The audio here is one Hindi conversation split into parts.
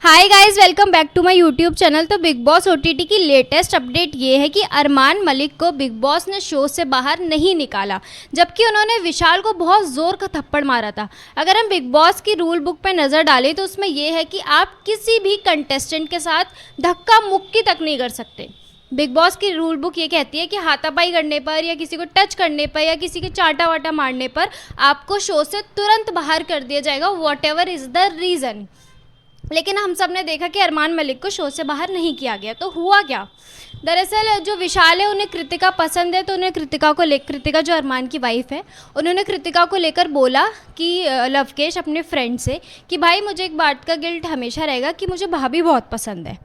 Hi guys, welcome back to my YouTube channel. तो बिग बॉस ओटीटी की लेटेस्ट अपडेट ये है कि अरमान मलिक को बिग बॉस ने शो से बाहर नहीं निकाला, जबकि उन्होंने विशाल को बहुत ज़ोर का थप्पड़ मारा था। अगर हम बिग बॉस की रूल बुक पर नज़र डालें तो उसमें यह है कि आप किसी भी कंटेस्टेंट के साथ धक्का मुक्की तक नहीं कर सकते। बिग बॉस की रूल बुक ये कहती है कि हाथापाई करने पर या किसी को टच करने पर या किसी के चाटा वाटा मारने पर आपको शो से तुरंत बाहर कर दिया जाएगा, what ever is the reason. लेकिन हम सब ने देखा कि अरमान मलिक को शो से बाहर नहीं किया गया। तो हुआ क्या? दरअसल जो विशाल है उन्हें कृतिका पसंद है, तो उन्हें कृतिका जो अरमान की वाइफ है, उन्होंने कृतिका को लेकर बोला कि लवकेश अपने फ्रेंड से कि भाई मुझे एक बात का गिल्ट हमेशा रहेगा कि मुझे भाभी बहुत पसंद है।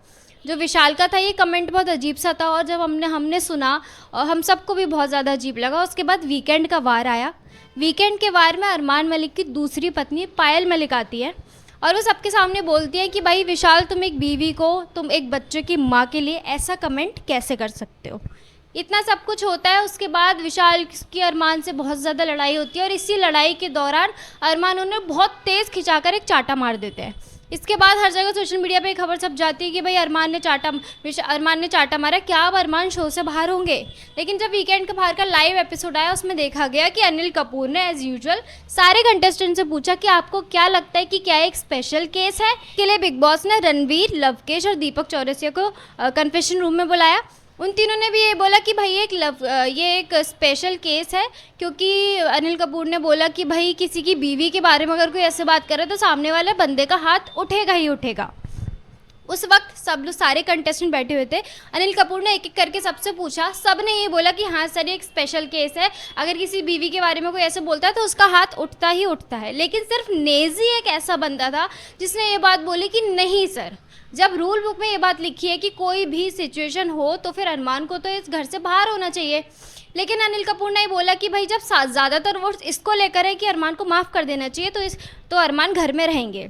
जो विशाल का था ये कमेंट बहुत अजीब सा था, और जब हमने सुना और हम सबको भी बहुत ज़्यादा अजीब लगा। उसके बाद वीकेंड का वार आया। वीकेंड के वार में अरमान मलिक की दूसरी पत्नी पायल मलिक आती है और वो सबके सामने बोलती है कि भाई विशाल, तुम एक बीवी को, तुम एक बच्चे की माँ के लिए ऐसा कमेंट कैसे कर सकते हो। इतना सब कुछ होता है। उसके बाद विशाल की अरमान से बहुत ज़्यादा लड़ाई होती है और इसी लड़ाई के दौरान अरमान उन्हें बहुत तेज़ खिंचाकर एक चाटा मार देते हैं। इसके बाद हर जगह सोशल मीडिया पे खबर छप जाती है कि भाई अरमान ने चाटा मारा। क्या अब अरमान शो से बाहर होंगे? लेकिन जब वीकेंड के बाहर का लाइव एपिसोड आया उसमें देखा गया कि अनिल कपूर ने एज यूजुअल सारे कंटेस्टेंट से पूछा कि आपको क्या लगता है कि क्या एक स्पेशल केस है। के लिए बिग बॉस ने रणवीर, लवकेश और दीपक चौरसिया को कन्फेशन रूम में बुलाया। उन तीनों ने भी ये बोला कि भाई ये एक स्पेशल केस है, क्योंकि अनिल कपूर ने बोला कि भाई किसी की बीवी के बारे में अगर कोई ऐसे बात करे तो सामने वाले बंदे का हाथ उठेगा ही उठेगा। उस वक्त सब लोग, सारे कंटेस्टेंट बैठे हुए थे। अनिल कपूर ने एक एक करके सबसे पूछा, सब ने ये बोला कि हाँ सर ये एक स्पेशल केस है, अगर किसी बीवी के बारे में कोई ऐसे बोलता है तो उसका हाथ उठता ही उठता है। लेकिन सिर्फ नेजी एक ऐसा बंदा था जिसने ये बात बोली कि नहीं सर, जब रूल बुक में ये बात लिखी है कि कोई भी सिचुएशन हो तो फिर अरमान को तो इस घर से बाहर होना चाहिए। लेकिन अनिल कपूर ने बोला कि भाई जब ज़्यादातर वोट्स इसको लेकर है कि अरमान को माफ़ कर देना चाहिए तो अरमान घर में रहेंगे।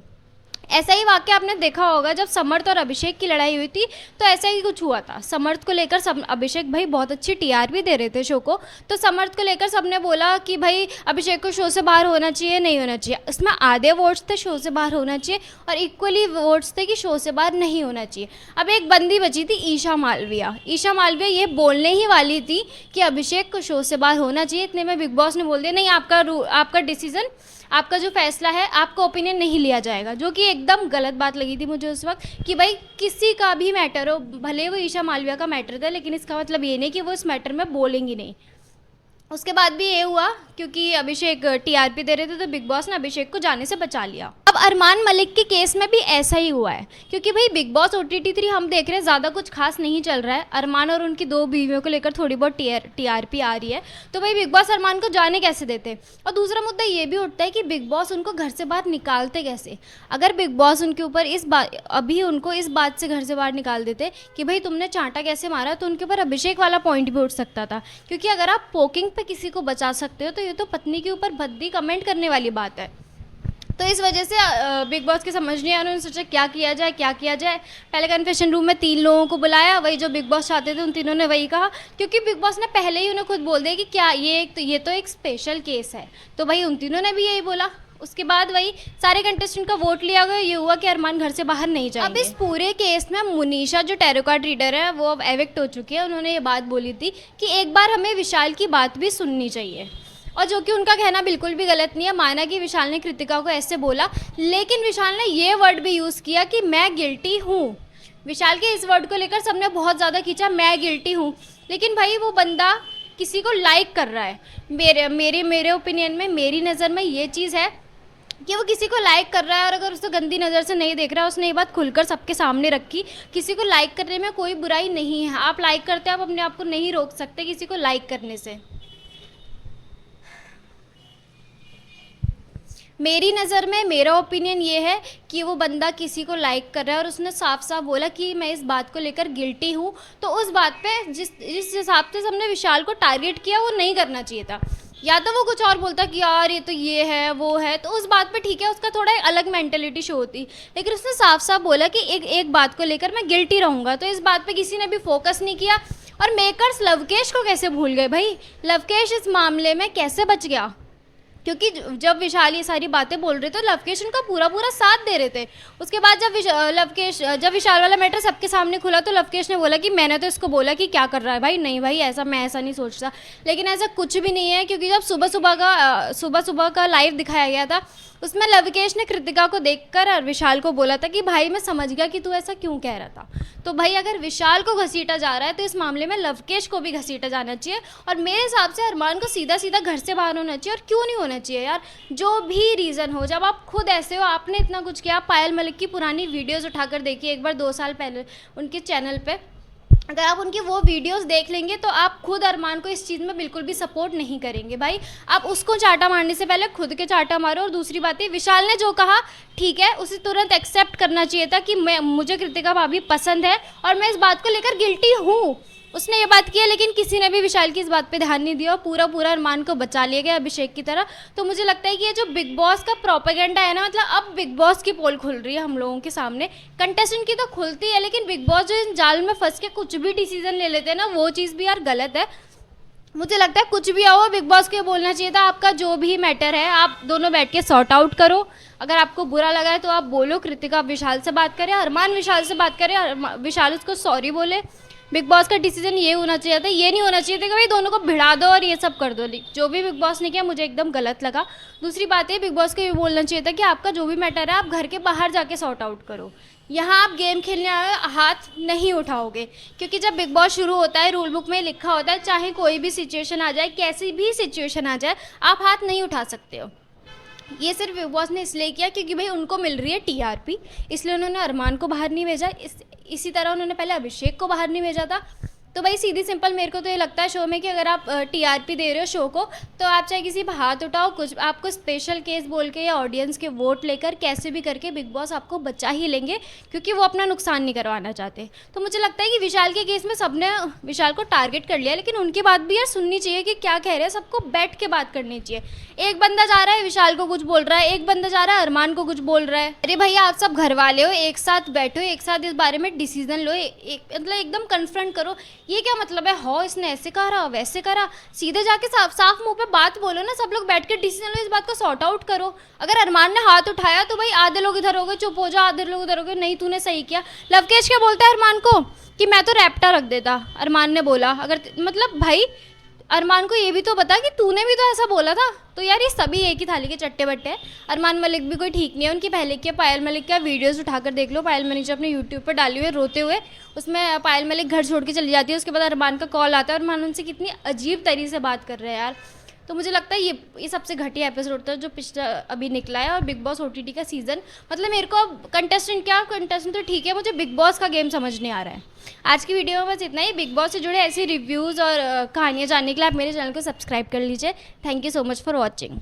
ऐसा ही वाक़या आपने देखा होगा जब समर्थ और अभिषेक की लड़ाई हुई थी, तो ऐसा ही कुछ हुआ था। समर्थ को लेकर अभिषेक भाई बहुत अच्छी टीआरपी दे रहे थे शो को, तो समर्थ को लेकर सबने बोला कि भाई अभिषेक को शो से बाहर होना चाहिए, नहीं होना चाहिए। इसमें आधे वोट्स थे शो से बाहर होना चाहिए और इक्वली वोट्स थे कि शो से बाहर नहीं होना चाहिए। अब एक बंदी बची थी ईशा मालविया ये बोलने ही वाली थी कि अभिषेक को शो से बाहर होना चाहिए। इतने में बिग बॉस ने बोल दिया नहीं, आपका डिसीज़न, आपका जो फैसला है, आपका ओपिनियन नहीं लिया जाएगा, जो कि एकदम गलत बात लगी थी मुझे उस वक्त कि भाई किसी का भी मैटर हो, भले वो ईशा मालविया का मैटर था, लेकिन इसका मतलब ये नहीं कि वो इस मैटर में बोलेंगी नहीं। उसके बाद भी ये हुआ क्योंकि अभिषेक टीआरपी दे रहे थे तो बिग बॉस ने अभिषेक को जाने से बचा लिया। अब अरमान मलिक के केस में भी ऐसा ही हुआ है, क्योंकि भाई बिग बॉस OTT 3 हम देख रहे हैं ज़्यादा कुछ खास नहीं चल रहा है। अरमान और उनकी 2 बीवियों को लेकर थोड़ी बहुत टीआरपी आ रही है, तो भाई बिग बॉस अरमान को जाने कैसे देते। और दूसरा मुद्दा ये भी उठता है कि बिग बॉस उनको घर से बाहर निकालते कैसे। अगर बिग बॉस उनके ऊपर अभी उनको इस बात से घर से बाहर निकाल देते कि भाई तुमने चांटा कैसे मारा, तो उनके ऊपर अभिषेक वाला पॉइंट भी उठ सकता था। क्योंकि अगर आप पोकिंग पे किसी को बचा सकते हो तो ये तो पत्नी के ऊपर भद्दी कमेंट करने वाली बात है। तो इस वजह से बिग बॉस के समझ नहीं आया, उन्होंने सोचा क्या किया जाए। पहले कन्फेशन रूम में 3 लोगों को बुलाया, वही जो बिग बॉस चाहते थे उन तीनों ने वही कहा, क्योंकि बिग बॉस ने पहले ही उन्हें खुद बोल दिया कि क्या ये तो एक स्पेशल केस है, तो भाई उन तीनों ने भी यही बोला। उसके बाद वही सारे कंटेस्टेंट का वोट लिया गया, ये हुआ कि अरमान घर से बाहर नहीं जाएंगे। अब इस पूरे केस में मुनीषा जो टैरो कार्ड रीडर है वो अब एविक्ट हो चुकी है। उन्होंने ये बात बोली थी कि एक बार हमें विशाल की बात भी सुननी चाहिए, और जो कि उनका कहना बिल्कुल भी गलत नहीं है। माना कि विशाल ने कृतिका को ऐसे बोला, लेकिन विशाल ने ये वर्ड भी यूज़ किया कि मैं गिल्टी हूँ। विशाल के इस वर्ड को लेकर सबने बहुत ज़्यादा खींचा, मैं गिल्टी हूँ। लेकिन भाई वो बंदा किसी को लाइक कर रहा है। मेरे ओपिनियन में, मेरी नज़र में ये चीज़ है कि वो किसी को लाइक कर रहा है, और अगर उसे गंदी नज़र से नहीं देख रहा है, उसने ये बात खुलकर सबके सामने रखी। किसी को लाइक करने में कोई बुराई नहीं है। आप लाइक करते हैं, आप अपने आप को नहीं रोक सकते किसी को लाइक करने से। मेरी नज़र में मेरा ओपिनियन ये है कि वो बंदा किसी को लाइक कर रहा है और उसने साफ साफ बोला कि मैं इस बात को लेकर गिल्टी हूँ, तो उस बात पे जिस हिसाब से सबने विशाल को टारगेट किया वो नहीं करना चाहिए था। या तो वो कुछ और बोलता कि यार ये तो ये है वो है, तो उस बात पे ठीक है, उसका थोड़ा अलग मेंटेलिटी शो होती। लेकिन उसने साफ साफ बोला कि एक बात को लेकर मैं गिल्टी रहूँगा, तो इस बात पे किसी ने भी फोकस नहीं किया। और मेकर्स लवकेश को कैसे भूल गए भाई? लवकेश इस मामले में कैसे बच गया? क्योंकि जब विशाल ये सारी बातें बोल रहे थे तो लवकेश उनका पूरा पूरा साथ दे रहे थे। उसके बाद जब विशाल वाला मैटर सबके सामने खुला तो लवकेश ने बोला कि मैंने तो इसको बोला कि क्या कर रहा है भाई, नहीं भाई ऐसा, मैं ऐसा नहीं सोचता। लेकिन ऐसा कुछ भी नहीं है, क्योंकि जब सुबह सुबह का लाइव दिखाया गया था उसमें लवकेश ने कृतिका को देखकर विशाल को बोला था कि भाई मैं समझ गया कि तू ऐसा क्यों कह रहा था। तो भाई अगर विशाल को घसीटा जा रहा है तो इस मामले में लवकेश को भी घसीटा जाना चाहिए, और मेरे हिसाब से अरमान को सीधा सीधा घर से बाहर होना चाहिए। और क्यों नहीं होना चाहिए यार, जो भी रीज़न हो, जब आप खुद ऐसे हो, आपने इतना कुछ किया। आप पायल मलिक की पुरानी वीडियोज़ उठाकर देखिए एक बार 2 साल पहले उनके चैनल पर, अगर आप उनकी वो वीडियोस देख लेंगे तो आप खुद अरमान को इस चीज़ में बिल्कुल भी सपोर्ट नहीं करेंगे। भाई आप उसको चाटा मारने से पहले खुद के चाटा मारो। और दूसरी बात है, विशाल ने जो कहा ठीक है, उसे तुरंत एक्सेप्ट करना चाहिए था कि मुझे कृतिका भाभी पसंद है और मैं इस बात को लेकर गिल्टी हूँ। उसने ये बात की है, लेकिन किसी ने भी विशाल की इस बात पे ध्यान नहीं दिया और पूरा पूरा अरमान को बचा लिया गया अभिषेक की तरह। तो मुझे लगता है कि ये जो बिग बॉस का प्रोपेगेंडा है ना, मतलब अब बिग बॉस की पोल खुल रही है हम लोगों के सामने। कंटेस्टेंट की तो खुलती है, लेकिन बिग बॉस जो इन जाल में फंस के कुछ भी डिसीजन ले लेते हैं ना, वो चीज़ भी यार गलत है। मुझे लगता है कुछ भी आओ, बिग बॉस को बोलना चाहिए था आपका जो भी मैटर है आप दोनों बैठ के सॉर्ट आउट करो। अगर आपको बुरा लगा है तो आप बोलो, कृतिका विशाल से बात करे, अरमान विशाल से बात करे, विशाल उसको सॉरी बोले। बिग बॉस का डिसीजन ये होना चाहिए था, ये नहीं होना चाहिए था कि भाई दोनों को भिड़ा दो और ये सब कर दो। जो भी बिग बॉस ने किया मुझे एकदम गलत लगा। दूसरी बात है, बिग बॉस को ये बोलना चाहिए था कि आपका जो भी मैटर है आप घर के बाहर जाके सॉर्ट आउट करो, यहाँ आप गेम खेलने आए हाथ नहीं उठाओगे। क्योंकि जब बिग बॉस शुरू होता है रूल बुक में लिखा होता है चाहे कोई भी सिचुएशन आ जाए, कैसी भी सिचुएशन आ जाए, आप हाथ नहीं उठा सकते हो। ये सिर्फ बिग बॉस ने इसलिए किया क्योंकि भाई उनको मिल रही है टीआरपी, इसलिए उन्होंने अरमान को बाहर नहीं भेजा। इसी तरह उन्होंने पहले अभिषेक को बाहर नहीं भेजा था। तो भाई सीधी सिंपल मेरे को तो ये लगता है शो में कि अगर आप टीआरपी दे रहे हो शो को, तो आप चाहे किसी पर हाथ उठाओ, कुछ आपको स्पेशल केस बोल के या ऑडियंस के वोट लेकर कैसे भी करके बिग बॉस आपको बचा ही लेंगे, क्योंकि वो अपना नुकसान नहीं करवाना चाहते। तो मुझे लगता है कि विशाल के केस में सबने विशाल को टारगेट कर लिया, लेकिन उनकी बात भी यार सुननी चाहिए कि क्या कह रहे हैं, सबको बैठ के बात करनी चाहिए। एक बंदा जा रहा है विशाल को कुछ बोल रहा है, एक बंदा जा रहा है अरमान को कुछ बोल रहा है। अरे भैया आप सब घर वाले हो, एक साथ बैठो, एक साथ इस बारे में डिसीजन लो, मतलब एकदम कन्फ्रंट करो। ये क्या मतलब है हो इसने ऐसे करा वैसे करा, सीधे जाके साफ मुंह पे बात बोलो ना, सब लोग बैठ के डिसीजन लो, इस बात को सॉर्ट आउट करो। अगर अरमान ने हाथ उठाया तो भाई आधे लोग इधर हो गए चुप हो जाओ, आधे लोग उधर हो गए नहीं तूने सही किया। लवकेश क्या बोलता है अरमान को कि मैं तो रैप्टा रख देता, अरमान ने बोला। अगर मतलब भाई अरमान को ये भी तो बता कि तूने भी तो ऐसा बोला था। तो यार ये सभी एक ही थाली के चट्टे बट्टे हैं। अरमान मलिक भी कोई ठीक नहीं है, उनकी पहले की पायल मलिक का वीडियोस उठाकर देख लो, पायल मलिक जो अपने यूट्यूब पर डाली हुई है रोते हुए, उसमें पायल मलिक घर छोड़ के चली जाती है, उसके बाद अरमान का कॉल आता है और अरमान उनसे कितनी अजीब तरीके से बात कर रहे हैं यार। तो मुझे लगता है ये सबसे घटिया एपिसोड था जो पिछला अभी निकला है। और बिग बॉस ओटीटी का सीज़न, मतलब मेरे को कंटेस्टेंट तो ठीक है, मुझे बिग बॉस का गेम समझ नहीं आ रहा है। आज की वीडियो में बस इतना ही। बिग बॉस से जुड़े ऐसे रिव्यूज़ और कहानियाँ जानने के लिए आप मेरे चैनल को सब्सक्राइब कर लीजिए। Thank you so much for watching.